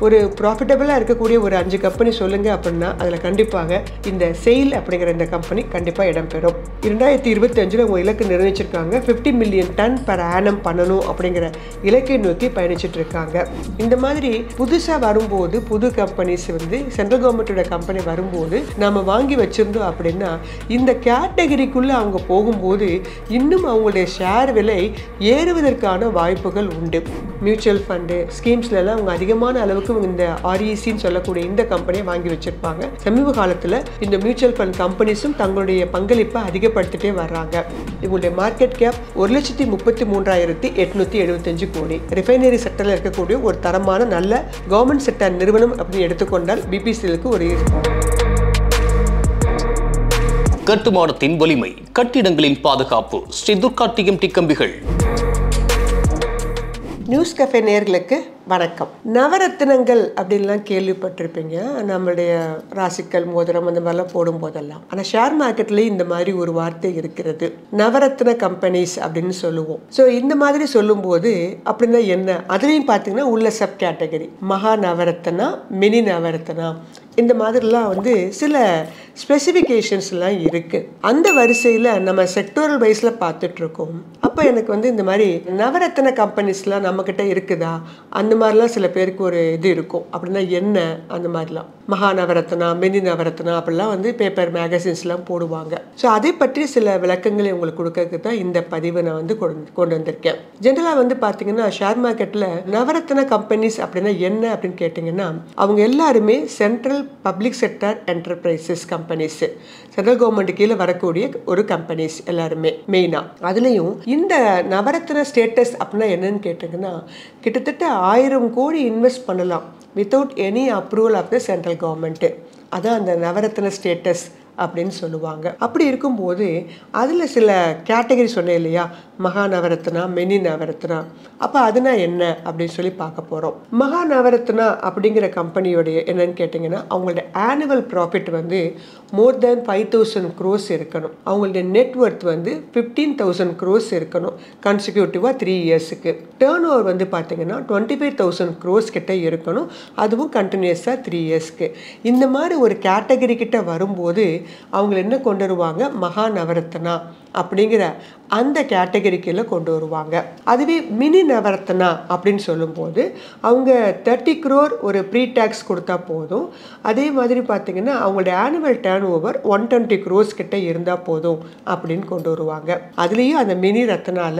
ஒரு ப்ராஃபிட்டபிளாக இருக்கக்கூடிய ஒரு 5 கம்பெனி சொல்லுங்கள் அப்படின்னா அதில் கண்டிப்பாக இந்த செயில் அப்படிங்கிற இந்த கம்பெனி கண்டிப்பாக இடம்பெறும். 2025 உங்கள் இலக்கு நிர்ணயிச்சிருக்காங்க. 50 மில்லியன் டன் பர் ஆனம் பண்ணணும் அப்படிங்கிற இலக்கை நோக்கி பயணிச்சுட்டு இருக்காங்க. இந்த மாதிரி புதுசாக வரும்போது புது கம்பெனிஸ் வந்து சென்ட்ரல் கவர்மெண்ட்டோட கம்பெனி வரும்போது நம்ம வாங்கி வச்சிருந்தோம் அப்படின்னா இந்த கேட்டகரிக்குள்ளே அவங்க போகும்போது இன்னும் அவங்களுடைய ஷேர் விலை ஏறுவதற்கான வாய்ப்புகள் உண்டு. மியூச்சுவல் ஃபண்டு ஸ்கீம்ஸ்லாம் அவங்க அதிகமான அளவுக்கு இந்த RECன்னு சொல்லக்கூடிய இந்த கம்பெனியை வாங்கி வச்சிருப்பாங்க. சமீப காலத்தில் இந்த மியூச்சுவல் ஃபண்ட் கம்பெனிஸும் தங்களுடைய பங்களிப்பை அதிகப்படுத்திட்டே வர்றாங்க. இவங்களுடைய மார்க்கெட் கேப் 1,33,875 கோடி. ரிஃபைனரி செக்டரில் இருக்கக்கூடிய ஒரு தரமான நல்ல கவர்மெண்ட் செக்டர் நிறுவனம் அப்படின்னு எடுத்துக்கொண்டால் BPCLக்கு ஒரு கட்டுமானத்தின் வலிமை, கட்டிடங்களின் பாதுகாப்பு. ஸ்ரீ துர்கா TMT கம்பிகள். நியூஸ் கஃபே நேயர்களுக்கு வணக்கம். நவரத்தினங்கள் அப்படின்லாம் கேள்விப்பட்டிருப்பீங்க. நம்மளுடைய ராசிக்கல் மோதிரம் அந்த மாதிரிலாம் போடும்போதெல்லாம். ஆனால் ஷேர் மார்க்கெட்லேயும் இந்த மாதிரி ஒரு வார்த்தை இருக்கிறது, நவரத்ன கம்பெனிஸ் அப்படின்னு சொல்லுவோம். ஸோ இந்த மாதிரி சொல்லும்போது அப்படின்னா என்ன, அதுலேயும் பார்த்தீங்கன்னா உள்ள சப் கேட்டகரி மகா நவரத்னா, மினி நவரத்னா, இந்த மாதிரிலாம் வந்து சில ஸ்பெசிஃபிகேஷன்ஸ்லாம் இருக்குது. அந்த வரிசையில் நம்ம செக்டோரல் வைஸில் பார்த்துட்ருக்கோம். அப்போ எனக்கு வந்து இந்த மாதிரி நவரத்ன கம்பெனிஸ்லாம் நம்மக்கிட்ட இருக்குதா, அந்த மாதிரிலாம் சில பேருக்கு ஒரு இது இருக்கும். அப்படின்னா என்ன அந்த மாதிரிலாம் மகா நவரத்னா, மினி நவரத்னா அப்படிலாம் வந்து பேப்பர் மேகசின்ஸ்லாம் போடுவாங்க. ஸோ அதை பற்றி சில விளக்கங்களை உங்களுக்கு கொடுக்கறதுக்கு தான் இந்த பதிவை நான் வந்து கொண்டு வந்திருக்கேன். ஜென்ரலாக வந்து பார்த்தீங்கன்னா ஷேர் மார்க்கெட்டில் நவரத்ன கம்பெனிஸ் அப்படின்னா என்ன அப்படின்னு கேட்டிங்கன்னா அவங்க எல்லாருமே central public sector enterprises companies, central government கீழே வரக்கூடிய ஒரு கம்பெனிஸ் எல்லாருமே மெயினாக. அதுலேயும் இந்த நவரத்ன ஸ்டேட்டஸ் அப்படின்னா என்னன்னு கேட்டிங்கன்னா கிட்டத்தட்ட 1000 கோடி இன்வெஸ்ட் பண்ணலாம் without any approval of the central government. அதான் அந்த நவரத்ன ஸ்டேட்டஸ் அப்படின்னு சொல்லுவாங்க. அப்படி இருக்கும்போது அதில் சில கேட்டகரி சொன்னேன் இல்லையா, மகா நவரத்னா, மினி நவரத்னா. அப்போ அதுனா என்ன அப்படின்னு சொல்லி பார்க்க போகிறோம். மகா நவரத்னா அப்படிங்கிற கம்பெனியோடைய என்னன்னு கேட்டிங்கன்னா அவங்களோட ஆனுவல் ப்ராஃபிட் வந்து மோர் தேன் 5,000 crores இருக்கணும். அவங்களுடைய நெட்ஒர்த் வந்து 15,000 crores இருக்கணும் கன்சிக்யூட்டிவாக 3 இயர்ஸுக்கு. டேர்ன் ஓவர் வந்து பார்த்தீங்கன்னா 25,000 crores கிட்ட இருக்கணும், அதுவும் கண்டினியூஸாக 3 இயர்ஸ்க்கு. இந்த மாதிரி ஒரு கேட்டகரி கிட்ட வரும்போது அவங்க என்ன கொண்டு வருவாங்க, மகா நவரத்னா அப்படிங்கிற அந்த கேட்டகரிக்குள்ள கொண்டு வருவாங்க. அதுவே மினி நவரத்னா அப்படின்னு சொல்லும்போது அவங்க 30 crore ஒரு ப்ரீ டேக்ஸ் கொடுத்தா போதும். அதே மாதிரி பார்த்தீங்கன்னா அவங்களுடைய ஆனுவல் டேர்ன் ஓவர் 120 crores கிட்ட இருந்தால் போதும் அப்படின்னு கொண்டு வருவாங்க. அதுலேயும் அந்த மினி ரத்னால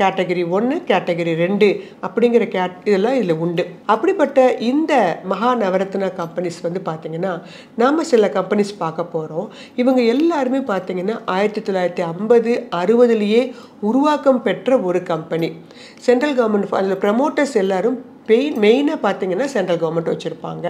கேட்டகரி 1, கேட்டகரி 2 அப்படிங்கிற இதெல்லாம் இதில் உண்டு. அப்படிப்பட்ட இந்த மகா நவரத்னா கம்பெனிஸ் வந்து பார்த்தீங்கன்னா நாம் சில கம்பெனிஸ் பார்க்க போகிறோம். இவங்க எல்லாருமே பார்த்தீங்கன்னா 1950-60 உருவாக்கம் பெற்ற ஒரு கம்பெனி. சென்ட்ரல் கவர்மெண்ட் அதில் ப்ரமோட்டர்ஸ் எல்லாரும் மெயினாக பார்த்தீங்கன்னா சென்ட்ரல் கவர்மெண்ட் வச்சுருப்பாங்க.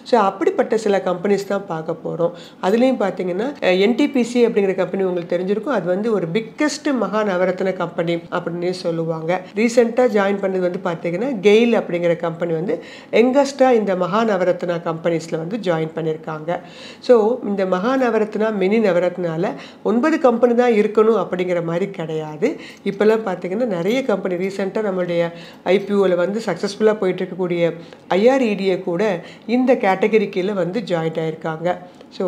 ஸோ அப்படிப்பட்ட சில கம்பெனிஸ் தான் பார்க்க போகிறோம். அதுலேயும் பார்த்தீங்கன்னா NTPC அப்படிங்கிற கம்பெனி உங்களுக்கு தெரிஞ்சிருக்கும். அது வந்து ஒரு பிக்கஸ்ட் மகா நவரத்ன கம்பெனி அப்படின்னு சொல்லுவாங்க. ரீசெண்டாக ஜாயின் பண்ணது வந்து பார்த்தீங்கன்னா கெயில் அப்படிங்கிற கம்பெனி வந்து யங்கஸ்டாக இந்த மகா நவரத்னா கம்பெனிஸில் வந்து ஜாயின் பண்ணியிருக்காங்க. ஸோ இந்த மகா நவரத்னா, மினி நவரத்னால 9 கம்பெனி தான் இருக்கணும் அப்படிங்கிற மாதிரி கிடையாது. இப்போல்லாம் பார்த்தீங்கன்னா நிறைய கம்பெனி ரீசெண்டாக நம்மளுடைய IPOவில் வந்து சக்ஸஸ்ஃபுல்லாக போயிட்டு இருக்கக்கூடிய IREDA கூட இந்த கேட்டகரி கீழே வந்து ஜாயின் ஆயிருக்காங்க. ஸோ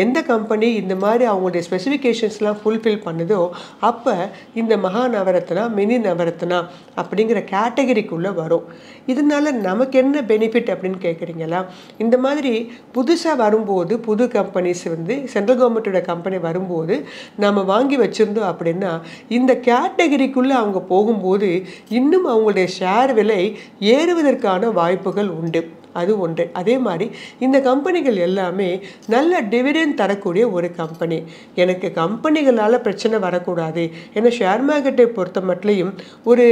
எந்த கம்பெனி இந்த மாதிரி அவங்களுடைய ஸ்பெசிஃபிகேஷன்ஸ்லாம் ஃபுல்ஃபில் பண்ணுதோ அப்போ இந்த மகா நவரத்னா, மினி நவரத்னா அப்படிங்கிற கேட்டகரிக்குள்ளே வரும். இதனால நமக்கு என்ன பெனிஃபிட் அப்படின்னு கேட்குறீங்களா? இந்த மாதிரி புதுசாக வரும்போது புது கம்பெனிஸ் வந்து சென்ட்ரல் கவர்மெண்ட்டோட கம்பெனி வரும்போது நம்ம வாங்கி வச்சுருந்தோம் அப்படின்னா இந்த கேட்டகரிக்குள்ளே அவங்க போகும்போது இன்னும் அவங்களுடைய ஷேர் விலை ஏறுவதற்கான வாய்ப்புகள் உண்டு. அது ஒன்று. அதே மாதிரி இந்த கம்பெனிகள் எல்லாமே நல்ல டிவிடெண்ட் தரக்கூடிய ஒரு கம்பெனி. எனக்கு கம்பெனிகளால் பிரச்சனை வரக்கூடாது. ஏன்னா ஷேர் மார்க்கெட்டை பொறுத்த மட்டும் ஒரு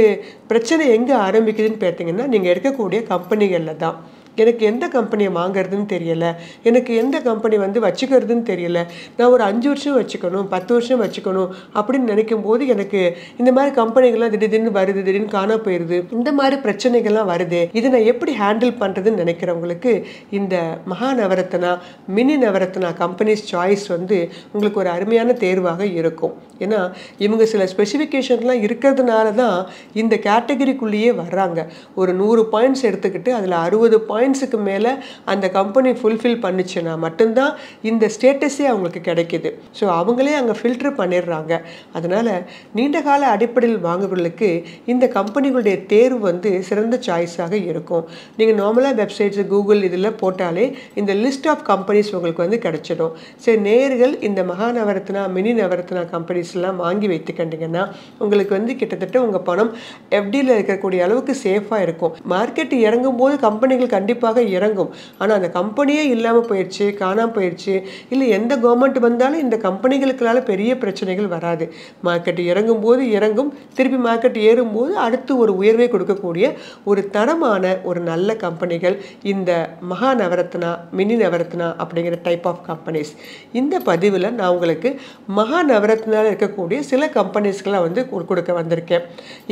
பிரச்சனை எங்கே ஆரம்பிக்குதுன்னு பார்த்தீங்கன்னா நீங்கள் எடுக்கக்கூடிய கம்பெனிகளில் தான். எனக்கு எந்த கம்பெனியை வாங்குறதுன்னு தெரியலை, எனக்கு எந்த கம்பெனி வந்து வச்சுக்கிறதுன்னு தெரியலை, நான் ஒரு 5 வருஷம் வச்சுக்கணும், 10 வருஷம் வச்சுக்கணும் அப்படின்னு நினைக்கும் போது எனக்கு இந்த மாதிரி கம்பெனிகள்லாம் திடீர்னு வருது, திடீர்னு காண போயிடுது, இந்த மாதிரி பிரச்சனைகள்லாம் வருது. இதை நான் எப்படி ஹேண்டில் பண்ணுறதுன்னு நினைக்கிறவங்களுக்கு இந்த மகா Navratna, mini Navratna companies choice வந்து உங்களுக்கு ஒரு அருமையான தேர்வாக இருக்கும். ஏன்னா இவங்க சில ஸ்பெசிஃபிகேஷன்லாம் இருக்கிறதுனால தான் இந்த கேட்டகரிக்குள்ளேயே வர்றாங்க. ஒரு 100 பாயிண்ட்ஸ் எடுத்துக்கிட்டு அதில் 60 பாயிண்ட்ஸ் பாயிண்ட்ஸுக்கு மேலே அந்த கம்பெனி ஃபுல்ஃபில் பண்ணுச்சுன்னா மட்டும்தான் இந்த ஸ்டேட்டஸே அவங்களுக்கு கிடைக்கிது. ஸோ அவங்களே அங்கே ஃபில்டர் பண்ணிடுறாங்க. அதனால் நீண்டகால அடிப்படையில் வாங்குபவர்களுக்கு இந்த கம்பெனிகளுடைய தேர்வு வந்து சிறந்த சாய்ஸாக இருக்கும். நீங்கள் நார்மலாக வெப்சைட்ஸ் கூகுள் இதில் போட்டாலே இந்த லிஸ்ட் ஆஃப் கம்பெனிஸ் உங்களுக்கு வந்து கிடைச்சிடும். சரி, நேயர்கள் இந்த மகா நவரத்னா மினி நவரத்னா கம்பெனிஸ்லாம் வாங்கி வைத்துக்கிட்டிங்கன்னா உங்களுக்கு வந்து கிட்டத்தட்ட உங்கள் பணம் எஃப்டியில் இருக்கக்கூடிய அளவுக்கு சேஃபாக இருக்கும். மார்க்கெட் இறங்கும் போது கம்பெனிகள் கண்டிப்பாக இறங்கும். ஆனால் அந்த கம்பெனியே இல்லாமல் போயிடுச்சு, காணாமல் போயிடுச்சு, இல்லை எந்த கவர்மெண்ட் வந்தாலும் இந்த கம்பெனிகளுக்களால் பெரிய பிரச்சனைகள் வராது. மார்க்கெட் இறங்கும் போது இறங்கும், திருப்பி மார்க்கெட் ஏறும்போது அடுத்து ஒரு உயர்வை கொடுக்கக்கூடிய ஒரு தரமான ஒரு நல்ல கம்பெனிகள் இந்த மகா நவரத்னா மினி நவரத்னா அப்படிங்கிற டைப் ஆஃப் கம்பெனிஸ். இந்த பதிவில் நான் உங்களுக்கு மகா நவரத்னாவில் இருக்கக்கூடிய சில கம்பெனிஸ்களை வந்து கொடுக்க வந்திருக்கேன்.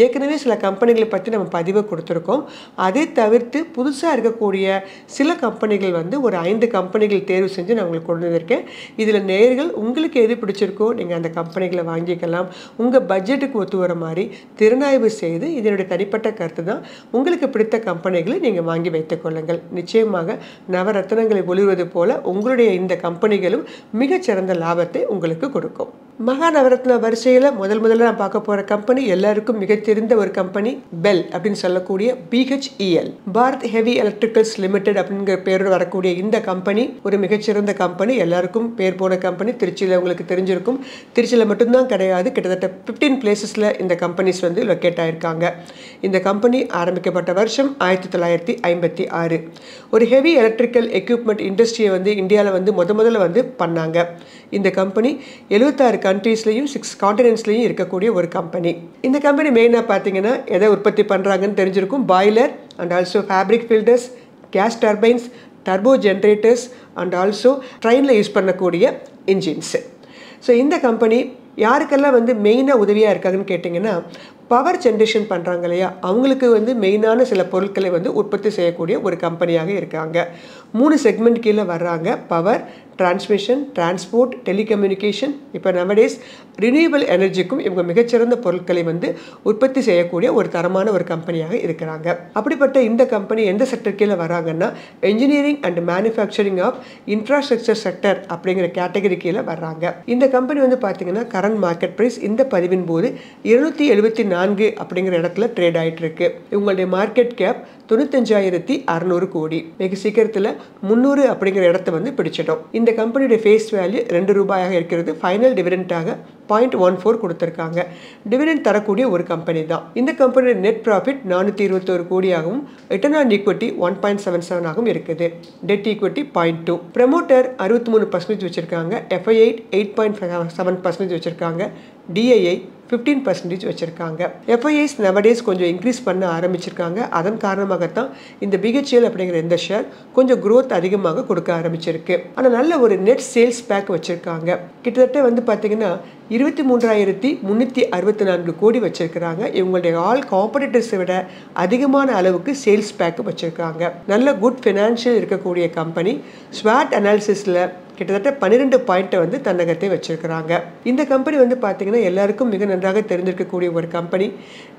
ஏற்கனவே சில கம்பெனிகளை பற்றி நம்ம பதிவை கொடுத்துருக்கோம். அதை தவிர்த்து புதுசாக இருக்கக்கூடிய சில கம்பெனிகள் வந்து ஒரு 5 கம்பெனிகள் தேர்வு செஞ்சு நான் உங்களுக்கு கொண்டு வந்திருக்கேன். இதில் நேயர்கள் உங்களுக்கு எது பிடிச்சிருக்கோ நீங்கள் அந்த கம்பெனிகளை வாங்கிக்கலாம். உங்கள் பட்ஜெட்டுக்கு ஒத்து வர மாதிரி திறனாய்வு செய்து இதனுடைய தனிப்பட்ட கருத்து தான். உங்களுக்கு பிடித்த கம்பெனிகளை நீங்கள் வாங்கி வைத்துக் கொள்ளுங்கள். நிச்சயமாக நவரத்னங்களை ஒளிர்வது போல உங்களுடைய இந்த கம்பெனிகளும் மிகச்சிறந்த லாபத்தை உங்களுக்கு கொடுக்கும். மகா நவரத்னா வரிசையில் முதல்ல நான் பார்க்க போகிற கம்பெனி எல்லாருக்கும் மிக தெரிந்த ஒரு கம்பெனி பெல் அப்படின்னு சொல்லக்கூடிய BHEL, Bharat heavy electricals limited அப்படிங்கிற பேரோடு வரக்கூடிய இந்த கம்பெனி ஒரு மிகச்சிறந்த கம்பெனி. எல்லாருக்கும் பேர் போன கம்பெனி. திருச்சியில் உங்களுக்கு தெரிஞ்சிருக்கும். திருச்சியில் மட்டும்தான் கிடையாது, கிட்டத்தட்ட 15 பிளேசஸில் இந்த கம்பெனிஸ் வந்து லொக்கேட் ஆகிருக்காங்க. இந்த கம்பெனி ஆரம்பிக்கப்பட்ட வருஷம் 1956. ஒரு ஹெவி எலக்ட்ரிக்கல் எக்யூப்மெண்ட் இண்டஸ்ட்ரியை வந்து இந்தியாவில் வந்து முதல்ல வந்து பண்ணாங்க. இந்த கம்பெனி 76 கண்ட்ரீஸ்லையும் 6 கான்டினென்ட்ஸ்லையும் இருக்கக்கூடிய ஒரு கம்பெனி. இந்த கம்பெனி மெயினாக பார்த்தீங்கன்னா எதை உற்பத்தி பண்ணுறாங்கன்னு தெரிஞ்சிருக்கும். Boiler and also fabric filters, gas turbines, turbo generators and also ட்ரெயினில் யூஸ் பண்ணக்கூடிய இன்ஜின்ஸு. ஸோ இந்த கம்பெனி யாருக்கெல்லாம் வந்து மெயினாக உதவியாக இருக்காங்கன்னு கேட்டிங்கன்னா, பவர் ஜென்ரேஷன் பண்ணுறாங்க இல்லையா, அவங்களுக்கு வந்து மெயினான சில பொருட்களை வந்து உற்பத்தி செய்யக்கூடிய ஒரு கம்பெனியாக இருக்காங்க. 3 செக்மெண்ட் கீழே வர்றாங்க. Power, transmission, transport, telecommunication. இப்போ நவடேஸ் ரினியூவபிள் எனர்ஜிக்கும் இவங்க மிகச்சிறந்த பொருட்களை வந்து உற்பத்தி செய்யக்கூடிய ஒரு தரமான ஒரு கம்பெனியாக இருக்கிறாங்க. அப்படிப்பட்ட இந்த கம்பெனி எந்த செக்டர் கீழே வராங்கன்னா, engineering and manufacturing of infrastructure sector அப்படிங்கிற கேட்டகரி கீழே வர்றாங்க. இந்த கம்பெனி வந்து பார்த்தீங்கன்னா கரண்ட் மார்க்கெட் ப்ரைஸ் இந்த பதிவின் போது 274 அப்படிங்கிற இடத்துல ட்ரேட் ஆகிட்டு இருக்கு. இவங்களுடைய மார்க்கெட் கேப் 95,600 கோடி. வெகு சீக்கிரத்தில் 300 அப்படிங்கிற இடத்த வந்து பிடிச்சிடும். இந்த கம்பெனியுடைய ஃபேஸ் வேல்யூ 2 ரூபாயாக இருக்கிறது. ஃபைனல் டிவிடெண்டாக 0.14 கொடுத்துருக்காங்க. டிவிடெண்ட் தரக்கூடிய ஒரு கம்பெனி தான். இந்த கம்பெனியோட நெட் ப்ராஃபிட் 421 கோடியாகவும் ரிட்டர்ன் ஆன் ஈக்விட்டி 1.77 ஆகவும் இருக்குது. Dead equity 0.2. ப்ரமோட்டர் 63% வச்சிருக்காங்க. FII 8.7% வச்சிருக்காங்க. DII 15% வச்சிருக்காங்க. FIIs நவடேஸ் கொஞ்சம் இன்க்ரீஸ் பண்ண ஆரம்பிச்சிருக்காங்க. அதன் காரணமாகத்தான் இந்த BHEL அப்படிங்கிற இந்த ஷேர் கொஞ்சம் growth அதிகமாக கொடுக்க ஆரம்பிச்சிருக்கு. ஆனால் நல்ல ஒரு நெட் சேல்ஸ் பேக் வச்சிருக்காங்க. கிட்டத்தட்ட வந்து பார்த்தீங்கன்னா 23,364 கோடி வச்சிருக்கிறாங்க. இவங்களுடைய ஆல் காம்படிட்டர்ஸை விட அதிகமான அளவுக்கு சேல்ஸ் பேக் வச்சிருக்காங்க. நல்ல குட் ஃபினான்ஷியல் இருக்கக்கூடிய கம்பெனி. ஸ்வாட் அனாலிசிஸில் கிட்டத்தட்ட 12 பாயிண்ட்டை வந்து தன்னகத்தை வச்சிருக்கிறாங்க. இந்த கம்பெனி வந்து பார்த்தீங்கன்னா எல்லாருக்கும் மிக நன்றாக தெரிந்திருக்கக்கூடிய ஒரு கம்பெனி.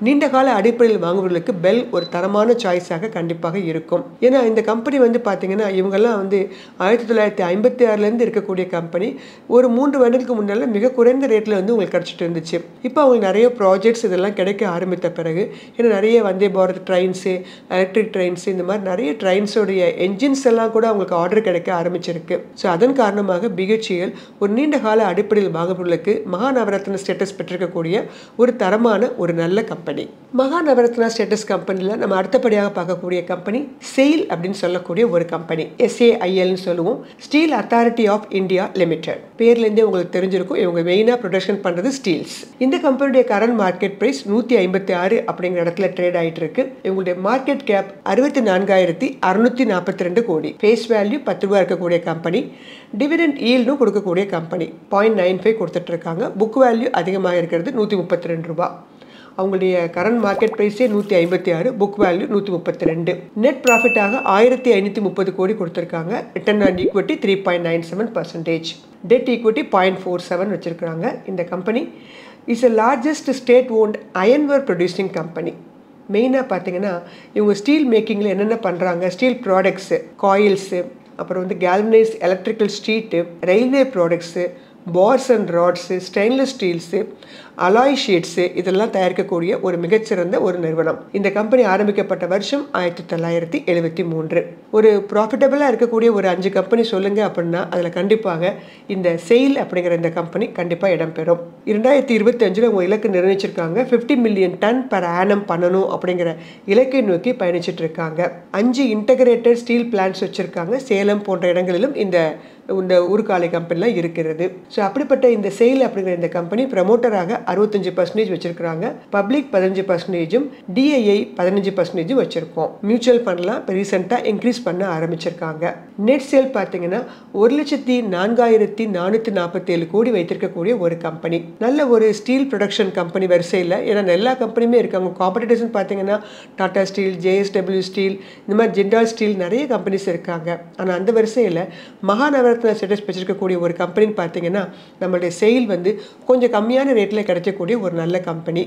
நீண்ட கால அடிப்படையில் வாங்குவர்களுக்கு பெல் ஒரு தரமான சாய்ஸாக கண்டிப்பாக இருக்கும். ஏன்னா இந்த கம்பெனி வந்து பார்த்தீங்கன்னா இவங்கெல்லாம் வந்து 1956லேருந்து இருக்கக்கூடிய கம்பெனி. ஒரு 3 வருடங்களுக்கு முன்னால் மிக குறைந்த ரேட்டில் வந்து உங்களுக்கு கிடச்சிட்டு இருந்துச்சு. இப்போ அவங்களுக்கு நிறைய ப்ராஜெக்ட்ஸ் இதெல்லாம் கிடைக்க ஆரம்பித்த பிறகு, ஏன்னா நிறைய Vande Bharat trains, electric trains, இந்த மாதிரி நிறைய ட்ரெயின்ஸோடைய என்ஜின்ஸ் எல்லாம் கூட அவங்களுக்கு ஆர்டர் கிடைக்க ஆரம்பிச்சிருக்கு. ஸோ அதன் காரணமாக BHEL ஒரு நீண்ட கால அடிப்படையில் வாங்குபவர்களுக்கு மகா நவரத்ன ஸ்டேட்டஸ் பெற்றிருக்கக்கூடிய ஒரு தரமான ஒரு நல்ல கம்பெனி. மகா நவரத்னா ஸ்டேட்டஸ் கம்பெனியில் நம்ம அடுத்தபடியாக பார்க்கக்கூடிய கம்பெனி SAIL அப்படின்னு சொல்லக்கூடிய ஒரு கம்பெனி. SAILன்னு சொல்லுவோம். Steel authority of India limited. பேர்லேருந்தே உங்களுக்கு தெரிஞ்சிருக்கும். இவங்க மெயினாக ப்ரொடக்ஷன் பண்ணுறது ஸ்டீல்ஸ். இந்த கம்பெனியுடைய கரண்ட் மார்க்கெட் ப்ரைஸ் 156 அப்படிங்கிற இடத்துல ட்ரேட் ஆகிட்டு இருக்கு. இவங்களுடைய மார்க்கெட் கேப் 64,642 கோடி. ஃபேஸ் வேல்யூ 10 ரூபா இருக்கக்கூடிய கம்பெனி. டிவிடெண்ட் ஈல்டும் கொடுக்கக்கூடிய கம்பெனி. 0.95 கொடுத்துட்டு இருக்காங்க. புக் வேல்யூ அதிகமாக இருக்கிறது 132 ரூபா. அவங்களுடைய கரண்ட் மார்க்கெட் ப்ரைஸே 156, புக் வேல்யூ 132. நெட் ப்ராஃபிட்டாக 1,530 கோடி கொடுத்துருக்காங்க. Return on equity 3.97%. Debt equity 0.47 வச்சிருக்காங்க. இந்த company is a largest state owned iron ore producing company. மெயினாக பார்த்தீங்கன்னா இவங்க ஸ்டீல் மேக்கிங்கில் என்னென்ன பண்ணுறாங்க, ஸ்டீல் ப்ராடக்ட்ஸு, காயில்ஸு, அப்புறம் வந்து galvanise electrical street, railway products, bars and rods, stainless steels, alloy sheets, இதெல்லாம் தயாரிக்கக்கூடிய ஒரு மிகச்சிறந்த ஒரு நிறுவனம். இந்த கம்பெனி ஆரம்பிக்கப்பட்ட வருஷம் 1973. ஒரு ப்ராஃபிட்டபிளாக இருக்கக்கூடிய ஒரு 5 கம்பெனி சொல்லுங்கள் அப்படின்னா அதில் கண்டிப்பாக இந்த செயில் அப்படிங்கிற இந்த கம்பெனி கண்டிப்பாக இடம்பெறும். 2025 அவங்க இலக்கு நிர்ணயிச்சிருக்காங்க. 50 மில்லியன் டன் பர் ஆனம் பண்ணணும் அப்படிங்கிற இலக்கை நோக்கி பயணிச்சுட்டு இருக்காங்க. 5 இன்டகிரேட்டட் ஸ்டீல் பிளான்ட்ஸ் வச்சுருக்காங்க. சேலம் போன்ற இடங்களிலும் இந்த ஊர்காலை கம்பெனிலாம் இருக்கிறது. ஸோ அப்படிப்பட்ட இந்த செயில் அப்படிங்கிற இந்த கம்பெனி ப்ரமோட்டராக 65% வச்சிருக்காங்க. பப்ளிக் 15%, டிஐஐ 15% வச்சிருக்கோம். மியூச்சுவல் ஃபண்ட்லாம் இப்போ ரீசெண்டாக இன்க்ரீஸ் பண்ண ஆரம்பிச்சிருக்காங்க. நெட் சேல் பார்த்தீங்கன்னா 1,04,447 கோடி வைத்திருக்கக்கூடிய ஒரு கம்பெனி. நல்ல ஒரு ஸ்டீல் ப்ரொடக்ஷன் கம்பெனி வரிசையில், ஏன்னா எல்லா கம்பெனியுமே இருக்காங்க. காம்படிட்டர்ஸ் பார்த்தீங்கன்னா டாடா ஸ்டீல், ஜேஎஸ்டபிள்யூ ஸ்டீல், இந்த மாதிரி ஜிண்டால் ஸ்டீல் நிறைய கம்பெனிஸ் இருக்காங்க. ஆனால் அந்த வரிசையில் மகாநகரத்தில் ஸ்டேட்டஸ் வச்சிருக்கக்கூடிய ஒரு கம்பெனின்னு பார்த்தீங்கன்னா நம்மளுடைய செயில் வந்து கொஞ்சம் கம்மியான ரேட்டில் கிடைக்கக்கூடிய ஒரு நல்ல கம்பெனி,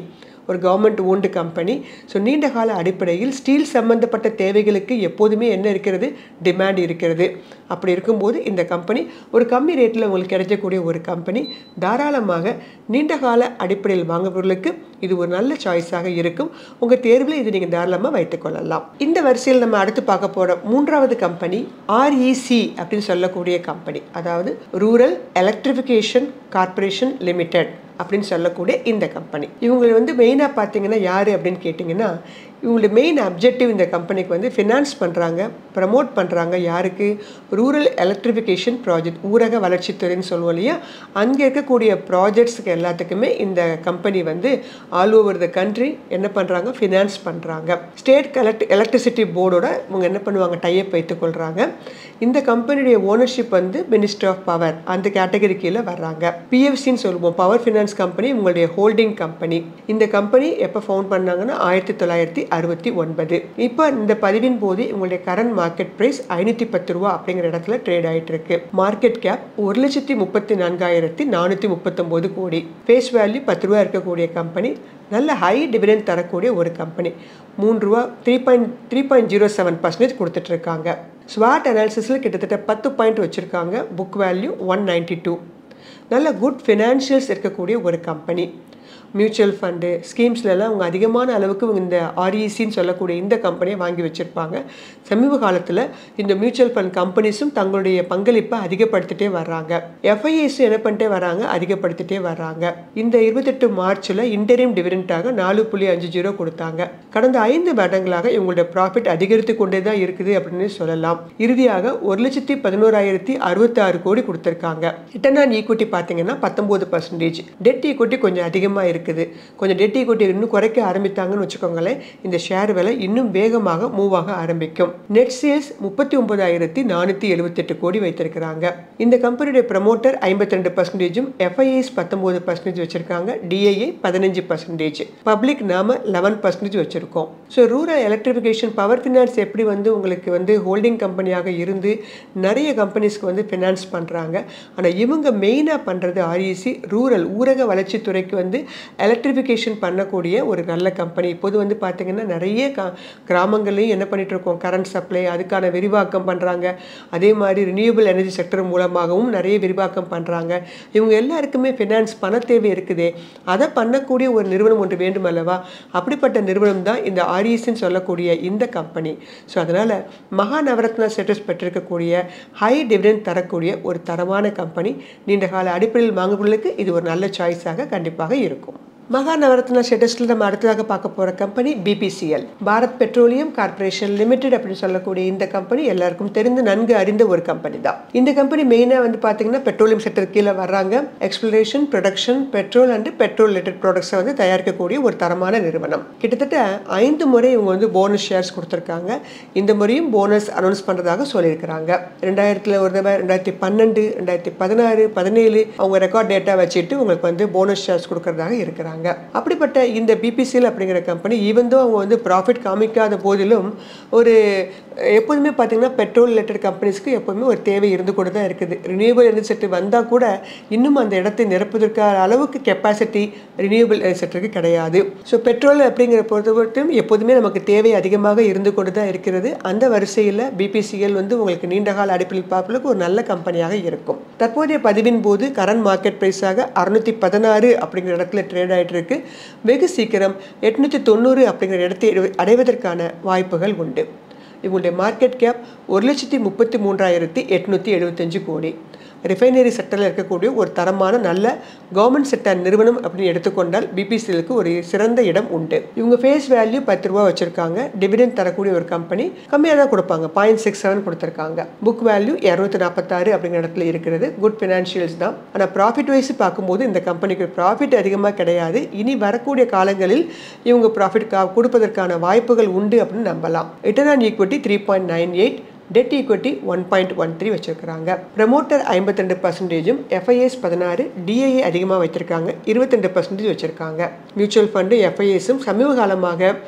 ஒரு கவர்மெண்ட் ஓன்டு கம்பெனி. ஸோ நீண்ட கால அடிப்படையில் ஸ்டீல் சம்பந்தப்பட்ட தேவைகளுக்கு எப்போதுமே என்ன இருக்கிறது, டிமாண்ட் இருக்கிறது. அப்படி இருக்கும்போது இந்த கம்பெனி ஒரு கம்மி ரேட்டில் உங்களுக்கு கிடைக்கக்கூடிய ஒரு கம்பெனி. தாராளமாக நீண்ட கால அடிப்படையில் வாங்குபவர்களுக்கு இது ஒரு நல்ல சாய்ஸாக இருக்கும். உங்கள் தேர்வில் இது நீங்கள் தாராளமாக வைத்துக்கொள்ளலாம். இந்த வரிசையில் நம்ம அடுத்து பார்க்க போகிற 3வது கம்பெனி REC அப்படின்னு சொல்லக்கூடிய கம்பெனி, அதாவது ரூரல் எலக்ட்ரிஃபிகேஷன் கார்பரேஷன் லிமிடெட் அப்படின்னு சொல்லக்கூடிய இந்த கம்பெனி. இவங்களை வந்து மெயினாக பார்த்தீங்கன்னா யார் அப்படின்னு கேட்டிங்கன்னா, இவங்களுடைய மெயின் அப்ஜெக்டிவ் இந்த கம்பெனிக்கு வந்து ஃபினான்ஸ் பண்ணுறாங்க, ப்ரமோட் பண்ணுறாங்க. யாருக்கு? ரூரல் எலக்ட்ரிஃபிகேஷன் ப்ராஜெக்ட், ஊரக வளர்ச்சித்துறைன்னு சொல்லுவோம் இல்லையா, அங்கே இருக்கக்கூடிய ப்ராஜெக்ட்ஸுக்கு எல்லாத்துக்குமே இந்த கம்பெனி வந்து ஆல் ஓவர் த கண்ட்ரி என்ன பண்ணுறாங்க, ஃபினான்ஸ் பண்ணுறாங்க. ஸ்டேட் எலக்ட்ரிசிட்டி போர்டோட இவங்க என்ன பண்ணுவாங்க, டைப் வைத்துக்கொள்கிறாங்க. இந்த கம்பெனியுடைய ஓனர்ஷிப் வந்து மினிஸ்டர் ஆஃப் பவர் அந்த கேட்டகரி கீழே வர்றாங்க. PFCன்னு சொல்லுவோம், பவர் ஃபினான்ஸ் கம்பெனி உங்களுடைய ஹோல்டிங் கம்பெனி. இந்த கம்பெனி எப்போ ஃபவுண்ட் பண்ணாங்கன்னா 1969. இப்போ இந்த பதிவின் போது உங்களுடைய கரண்ட் மார்க்கெட் பிரைஸ் 510 ரூபா அப்படிங்கிற இடத்துல ட்ரேட் ஆகிட்டு இருக்கு. மார்க்கெட் கேப் 1,34,439 கோடி. ஃபேஸ் வேல்யூ 10 ரூபா இருக்கக்கூடிய கம்பெனி. நல்ல ஹை டிவிடெண்ட் தரக்கூடிய ஒரு கம்பெனி. 3 ரூபா 3.07% கொடுத்துட்டு இருக்காங்க. ஸ்வாட் அனாலிசிஸில் கிட்டத்தட்ட 10 பாயிண்ட் வச்சுருக்காங்க. Book value 192. நல்ல குட் ஃபினான்ஷியல்ஸ் இருக்கக்கூடிய ஒரு கம்பெனி. மியூச்சுவல் ஃபண்டு ஸ்கீம்ஸ்லாம் அவங்க அதிகமான அளவுக்கு இந்த RECன்னு சொல்லக்கூடிய இந்த கம்பெனியை வாங்கி வச்சுருப்பாங்க. சமீப காலத்தில் இந்த மியூச்சுவல் ஃபண்ட் கம்பெனிஸும் தங்களுடைய பங்களிப்பை அதிகப்படுத்திட்டே வர்றாங்க. FIIஸும் என்ன பண்ணிட்டே வராங்க, அதிகப்படுத்திட்டே வர்றாங்க. இந்த 28 மார்ச்சில் இன்டரிம் டிவிடெண்டாக 4.50 கொடுத்தாங்க. கடந்த 5 வருடங்களாக இவங்களுடைய ப்ராஃபிட் அதிகரித்து கொண்டே தான் இருக்குது அப்படின்னு சொல்லலாம். இறுதியாக 1,11,066 கோடி கொடுத்துருக்காங்க. ரிட்டர்ன் ஆன் ஈக்விட்டி பார்த்தீங்கன்னா 19%. டெட் ஈக்விட்டி கொஞ்சம் அதிகமாக இருக்குது. கொஞ்சம் டெட் ஈக்விட்டி இன்னும் குறைக்க ஆரம்பித்தாங்கன்னு வச்சுக்கோங்களேன், இந்த ஷேர் விலை இன்னும் வேகமாக மூவ் ஆக ஆரம்பிக்கும். நெட் சேல்ஸ் 39,478 கோடி வைத்திருக்கிறாங்க. இந்த கம்பெனியுடைய ப்ரமோட்டர் 52%, FIIs 19% வச்சிருக்காங்க, DII 15%, பப்ளிக் நாம 11% வச்சிருக்கோம். So rural electrification power finance எப்படி வந்து உங்களுக்கு வந்து ஹோல்டிங் கம்பெனியாக இருந்து நிறைய கம்பெனிஸ்க்கு வந்து ஃபினான்ஸ் பண்ணுறாங்க. ஆனால் இவங்க மெயினாக பண்ணுறது REC ரூரல் ஊரக வளர்ச்சித்துறைக்கு வந்து எலக்ட்ரிஃபிகேஷன் பண்ணக்கூடிய ஒரு நல்ல கம்பெனி. இப்போது வந்து பார்த்தீங்கன்னா நிறைய கிராமங்கள்லையும் என்ன பண்ணிட்டு இருக்கோம், கரண்ட் சப்ளை அதுக்கான விரிவாக்கம் பண்ணுறாங்க. அதே மாதிரி ரினியூவபிள் எனர்ஜி செக்டர் மூலமாகவும் நிறைய விரிவாக்கம் பண்ணுறாங்க. இவங்க எல்லாருக்குமே ஃபினான்ஸ் பண தேவை இருக்குதே, அதை பண்ணக்கூடிய ஒரு நிறுவனம் ஒன்று வேண்டும் அல்லவா? அப்படிப்பட்ட நிறுவனம் தான் இந்த RECன்னு சொல்லக்கூடிய இந்த கம்பெனி. ஸோ அதனால் மகாநவரத்னா ஸ்டேட்டஸ் பெற்றிருக்கக்கூடிய ஹை டிவிடெண்ட் தரக்கூடிய ஒரு தரமான கம்பெனி. நீண்ட கால அடிப்படையில் வாங்குபவர்களுக்கு இது ஒரு நல்ல சாய்ஸாக கண்டிப்பாக இருக்கும். மகாநவரத்னா ஸ்டேட்டஸில் நம்ம அடுத்ததாக பார்க்க போகிற company BPCL, Bharat petroleum corporation limited அப்படின்னு சொல்லக்கூடிய இந்த கம்பெனி எல்லாருக்கும் தெரிந்து நன்கு அறிந்த ஒரு கம்பெனி தான். இந்த கம்பெனி மெயினாக வந்து பார்த்தீங்கன்னா பெட்ரோலியம் செக்டர் கீழே வர்றாங்க. Exploration, production, petrol and petrol related ப்ராடக்ட்ஸை வந்து தயாரிக்கக்கூடிய ஒரு தரமான நிறுவனம். கிட்டத்தட்ட 5 முறை இவங்க வந்து போனஸ் ஷேர்ஸ் கொடுத்துருக்காங்க. இந்த முறையும் போனஸ் அனௌன்ஸ் பண்ணுறதாக சொல்லியிருக்கிறாங்க. 2000 ஒரு தடவை, 2012, 2016, 2017 அவங்க ரெக்கார்ட் டேட்டா வச்சுட்டு உங்களுக்கு வந்து போனஸ் ஷேர்ஸ் கொடுக்கறதாக இருக்கிறாங்க. வச்சிருக்காங்க. அப்படிப்பட்ட இந்த பிபிசிஎல் அப்படிங்கிற கம்பெனி ஈவன் தோ அவங்க வந்து ப்ராஃபிட் காமிக்காத போதிலும் ஒரு எப்போதுமே பார்த்தீங்கன்னா பெட்ரோல் ரிலேட்டட் கம்பெனிஸ்க்கு எப்போதுமே ஒரு தேவை இருந்து கூட தான் இருக்குது. ரினியூவபிள் எனர்ஜி செக்டர் வந்தால் கூட இன்னும் அந்த இடத்தை நிரப்புவதற்கான அளவுக்கு கெப்பாசிட்டி ரினியூவபிள் எனர்ஜி செக்டருக்கு கிடையாது. ஸோ பெட்ரோல் அப்படிங்கிற பொறுத்தவரைக்கும் எப்போதுமே நமக்கு தேவை அதிகமாக இருந்து கொண்டு தான் இருக்கிறது. அந்த வரிசையில் பிபிசிஎல் வந்து உங்களுக்கு நீண்டகால அடிப்படையில் பார்ப்பதற்கு ஒரு நல்ல கம்பெனியாக இருக்கும். தற்போதைய பதிவின் போது கரண்ட் மார்க்கெட் பிரைஸாக 616 அப்படிங்கிற இடத்துல ட்ரேட் ஆகிட்டு இருக்கு. வெகு சீக்கிரம் 890 அப்படிங்கிற இடத்தை அடைவதற்கான வாய்ப்புகள் உண்டு. இவங்களுடைய மார்க்கெட் கேப் 1,33,875 கோடி. ரிஃபைனரி செக்டரில் இருக்கக்கூடிய ஒரு தரமான நல்ல கவர்மெண்ட் செக்டர் நிறுவனம் அப்படின்னு எடுத்துக்கொண்டால் பிபிசிஎலுக்கு ஒரு சிறந்த இடம் உண்டு. இவங்க ஃபேஸ் வேல்யூ 10 ரூபா வச்சிருக்காங்க. டிவிடெண்ட் தரக்கூடிய ஒரு கம்பெனி, கம்மியாக தான் கொடுப்பாங்க, 0.67 கொடுத்துருக்காங்க. புக் வேல்யூ 246 அப்படிங்கிற இடத்துல இருக்கிறது. குட் ஃபினான்ஷியல்ஸ் தான். ஆனால் ப்ராஃபிட் வைஸ் பார்க்கும்போது இந்த கம்பெனிக்கு ப்ராஃபிட் அதிகமாக கிடையாது. இனி வரக்கூடிய காலங்களில் இவங்க ப்ராஃபிட் கொடுப்பதற்கான வாய்ப்புகள் உண்டு அப்படின்னு நம்பலாம். Return on equity 3.98, dead equity 1.13 வச்சிருக்காங்க. ப்ரமோட்டர் 52%, எஃப்ஐஎஸ் 16, டிஐஏ அதிகமாக வைத்திருக்காங்க, 22% வச்சிருக்காங்க. மியூச்சுவல் ஃபண்டு எஃப்ஐஎஸும் சமீப காலமாக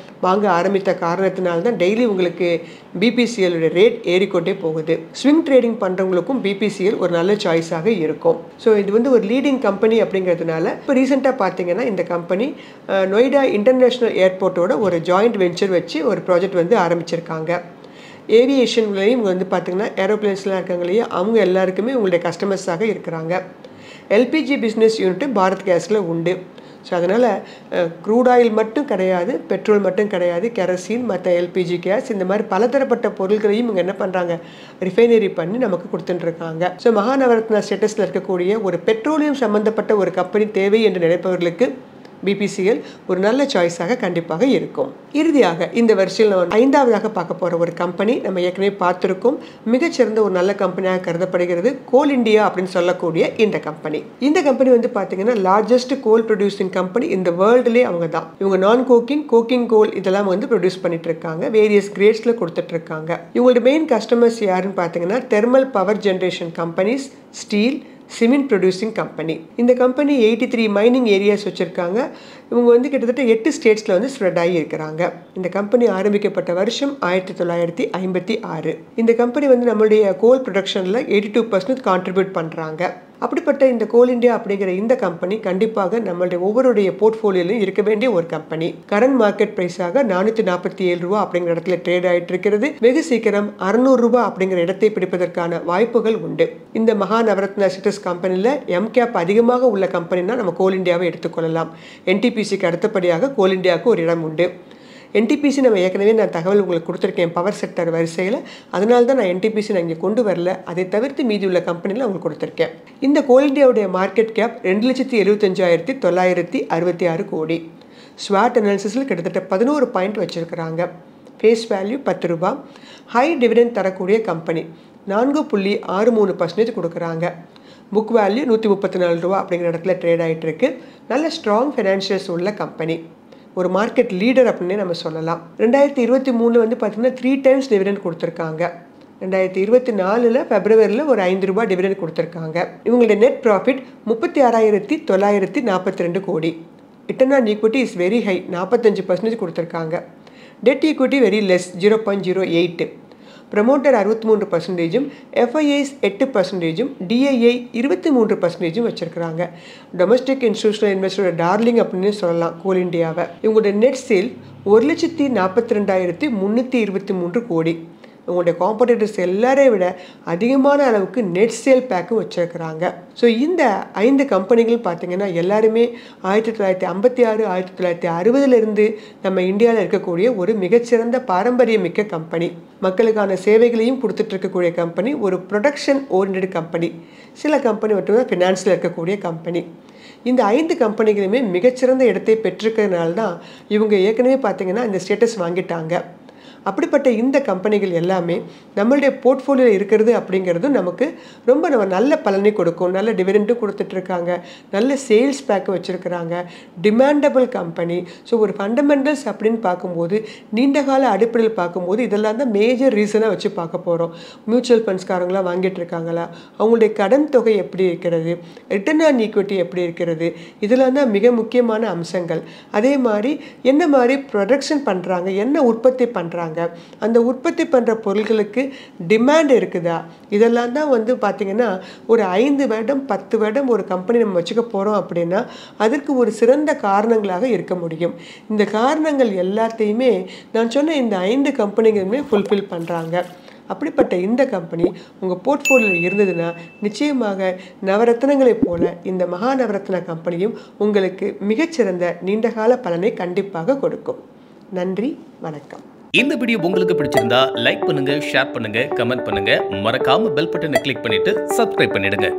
வாங்க ஆரம்பித்த காரணத்தினால தான் டெய்லி உங்களுக்கு பிபிசிஎல் ரேட் ஏறிக்கொண்டே போகுது. ஸ்விங் ட்ரேடிங் பண்ணுறவங்களுக்கும் பிபிசிஎல் ஒரு நல்ல சாய்ஸாக இருக்கும். ஸோ இது வந்து ஒரு லீடிங் கம்பெனி அப்படிங்கிறதுனால இப்போ ரீசெண்டாக பார்த்தீங்கன்னா இந்த கம்பெனி நொய்டா இன்டர்நேஷ்னல் ஏர்போர்ட்டோட ஒரு ஜாயிண்ட் வெஞ்சர் வச்சு ஒரு ப்ராஜெக்ட் வந்து ஆரம்பிச்சிருக்காங்க. ஏவியேஷன்லையும் வந்து பார்த்திங்கன்னா ஏரோப்ளேன்ஸ்லாம் இருக்காங்க இல்லையா, அவங்க எல்லாருக்குமே உங்களுடைய கஸ்டமர்ஸாக இருக்கிறாங்க. எல்பிஜி பிஸ்னஸ் யூனிட்டு பாரத் கேஸில் உண்டு. ஸோ அதனால் க்ரூட் ஆயில் மட்டும் கிடையாது, பெட்ரோல் மட்டும் கிடையாது, கெரசின், மற்ற எல்பிஜி கேஸ், இந்த மாதிரி பலதரப்பட்ட பொருட்களையும் இவங்க என்ன பண்ணுறாங்க, ரிஃபைனரி பண்ணி நமக்கு கொடுத்துட்டுருக்காங்க. ஸோ மகாநவரத்னா ஸ்டேட்டஸில் இருக்கக்கூடிய ஒரு பெட்ரோலியம் சம்மந்தப்பட்ட ஒரு கம்பெனி தேவை என்று நினைப்பவர்களுக்கு பிபிசிஎல் ஒரு நல்ல சாய்ஸாக கண்டிப்பாக இருக்கும். இறுதியாக இந்த வரிசையில் நம்ம 5ஆவதாக பார்க்க போகிற ஒரு கம்பெனி நம்ம ஏற்கனவே பார்த்துருக்கோம். மிகச்சிறந்த ஒரு நல்ல கம்பெனியாக கருதப்படுகிறது கோல் இண்டியா அப்படின்னு சொல்லக்கூடிய இந்த கம்பெனி. இந்த கம்பெனி வந்து பார்த்தீங்கன்னா லார்ஜஸ்ட் கோல் ப்ரொடியூசிங் கம்பெனி இந்த வேர்ல்டுலேயே அவங்க தான். இவங்க நான் கோக்கிங் கோல் இதெல்லாம் வந்து ப்ரொடியூஸ் பண்ணிட்டு இருக்காங்க. வேரியஸ் கிரேட்ஸில் கொடுத்துட்டு இருக்காங்க. இவங்களோட மெயின் கஸ்டமர்ஸ் யாருன்னு பார்த்தீங்கன்னா thermal power generation companies, steel, cement producing company. இந்த கம்பெனி 83 மைனிங் ஏரியாஸ் வச்சுருக்காங்க. இவங்க வந்து கிட்டத்தட்ட 8 ஸ்டேட்ஸில் வந்து ஸ்ப்ரெட் ஆகி இருக்கிறாங்க. இந்த கம்பெனி ஆரம்பிக்கப்பட்ட வருஷம் 1956. இந்த கம்பெனி வந்து நம்மளுடைய கோல் ப்ரொடக்ஷனில் 82% கான்ட்ரிபியூட் பண்ணுறாங்க. அப்படிப்பட்ட இந்த கோல் இண்டியா அப்படிங்கிற இந்த கம்பெனி கண்டிப்பாக நம்மளுடைய ஒவ்வொருடைய போர்ட்ஃபோலியோலையும் இருக்க வேண்டிய ஒரு கம்பெனி. கரண்ட் மார்க்கெட் பிரைஸாக 447 ரூபா அப்படிங்கிற இடத்துல ட்ரேட் ஆகிட்டு இருக்கிறது. வெகு சீக்கிரம் 600 ரூபா அப்படிங்கிற இடத்தை பிடிப்பதற்கான வாய்ப்புகள் உண்டு. இந்த மகாநவரத்னா சிட்டஸ் கம்பெனியில் எம்கேப் அதிகமாக உள்ள கம்பெனினா நம்ம கோல் இண்டியாவை எடுத்துக்கொள்ளலாம். என்டிபிசிக்கு அடுத்தபடியாக கோல் இண்டியாவுக்கு ஒரு இடம் உண்டு. என்டிபிசி நம்ம ஏற்கனவே நான் தகவல் உங்களுக்கு கொடுத்துருக்கேன் பவர் செக்டர் வரிசையில். அதனால தான் நான் என்டிபிசி நான் இங்கே கொண்டு வரல. அதை தவிர்த்து மீதி உள்ள கம்பெனியில் உங்களுக்கு கொடுத்துருக்கேன். இந்த கோல் இண்டியாவுடைய மார்க்கெட் கேப் 2,75,966 கோடி. ஸ்வாட் அனாலிசிஸில் கிட்டத்தட்ட 11 பாயிண்ட் வச்சுருக்கிறாங்க. ஃபேஸ் வேல்யூ 10 ரூபா. ஹை டிவிடெண்ட் தரக்கூடிய கம்பெனி, 4.63% கொடுக்குறாங்க. புக் வேல்யூ 134 ரூபா அப்படிங்கிற இடத்துல ட்ரேட் ஆகிட்டு இருக்கு. நல்ல ஸ்ட்ராங் ஃபைனான்ஷியல்ஸ் உள்ள கம்பெனி, ஒரு மார்க்கெட் லீடர் அப்படின்னே நம்ம சொல்லலாம். 2023 வந்து பார்த்தீங்கன்னா 3 டைம்ஸ் டிவிடெண்ட் கொடுத்துருக்காங்க. 2024 பிப்ரவரியில் ஒரு 5 ரூபா டிவிடெண்ட் கொடுத்துருக்காங்க. இவங்களுடைய நெட் ப்ராஃபிட் 36,942 கோடி. Return on equity is very high, 45% கொடுத்துருக்காங்க. Dead equity very less, 0.08. Promoter 63%, FIIs 8%, DII 23% வச்சிருக்கிறாங்க. டொமஸ்டிக் இன்ஸ்டிடியூஷனல் இன்வெஸ்டரோட டார்லிங் அப்படின்னு சொல்லலாம் கோல் இண்டியாவை. இவங்களோட நெட் சேல் 1,42,323 கோடி. உங்களுடைய காம்படிட்டர்ஸ் எல்லாரையும் விட அதிகமான அளவுக்கு நெட் சேல் பேக்கும் வச்சுருக்கிறாங்க. ஸோ இந்த 5 கம்பெனிகள் பார்த்திங்கன்னா எல்லாருமே 1956 1960 நம்ம இந்தியாவில் இருக்கக்கூடிய ஒரு மிகச்சிறந்த பாரம்பரியமிக்க கம்பெனி. மக்களுக்கான சேவைகளையும் கொடுத்துட்டு இருக்கக்கூடிய கம்பெனி, ஒரு ப்ரொடக்ஷன் ஓரியன்ட் கம்பெனி. சில கம்பெனி மட்டும் ஃபினான்ஸில் இருக்கக்கூடிய கம்பெனி. இந்த 5 கம்பெனிகளுமே மிகச்சிறந்த இடத்தை பெற்றிருக்கிறதுனால தான் இவங்க ஏற்கனவே பார்த்திங்கன்னா இந்த ஸ்டேட்டஸ் வாங்கிட்டாங்க. அப்படிப்பட்ட இந்த கம்பெனிகள் எல்லாமே நம்மளுடைய போர்ட்ஃபோலியோவில் இருக்கிறது அப்படிங்கிறது நமக்கு ரொம்ப நம்ம நல்ல பலனை கொடுக்கும். நல்ல டிவிடெண்டும் கொடுத்துட்ருக்காங்க, நல்ல சேல்ஸ் பேக் வச்சுருக்கிறாங்க, டிமாண்டபிள் கம்பெனி. ஸோ ஒரு ஃபண்டமெண்டல்ஸ் அப்படின்னு பார்க்கும்போது நீண்டகால அடிப்படையில் பார்க்கும்போது இதெல்லாம் தான் மேஜர் ரீசனாக வச்சு பார்க்க போகிறோம். மியூச்சுவல் ஃபண்ட்ஸ்காரங்களாம் வாங்கிட்டு இருக்காங்களா, அவங்களுடைய கடன் தொகை எப்படி இருக்கிறது, ரிட்டர்ன் ஆன் ஈக்விட்டி எப்படி இருக்கிறது, இதெல்லாம் தான் மிக முக்கியமான அம்சங்கள். அதே மாதிரி என்ன மாதிரி ப்ரொடக்ஷன் பண்ணுறாங்க, என்ன உற்பத்தி பண்ணுறாங்க, அந்த உற்பத்தி பண்ணுற பொருட்களுக்கு டிமாண்ட் இருக்குதா, இதெல்லாம் தான் வந்து பார்த்திங்கன்னா ஒரு 5 வருடம் 10 வருடம் ஒரு கம்பெனி நம்ம வச்சுக்க போகிறோம் அப்படின்னா அதற்கு ஒரு சிறந்த காரணங்களாக இருக்க முடியும். இந்த காரணங்கள் எல்லாத்தையுமே நான் சொன்ன இந்த 5 கம்பெனிகளுமே ஃபுல்ஃபில் பண்ணுறாங்க. அப்படிப்பட்ட இந்த கம்பெனி உங்கள் போர்ட்ஃபோலியோவில் இருந்ததுன்னா நிச்சயமாக நவரத்னங்களைப் போல இந்த மகா நவரத்ன கம்பெனியும் உங்களுக்கு மிகச்சிறந்த நீண்டகால பலனை கண்டிப்பாக கொடுக்கும். நன்றி, வணக்கம். இந்த வீடியோ உங்களுக்கு பிடிச்சிருந்தா லைக் பண்ணுங்க, ஷேர் பண்ணுங்க, கமெண்ட் பண்ணுங்க. மறக்காம பெல் பட்டனை கிளிக் பண்ணிட்டு சப்ஸ்கிரைப் பண்ணிடுங்க.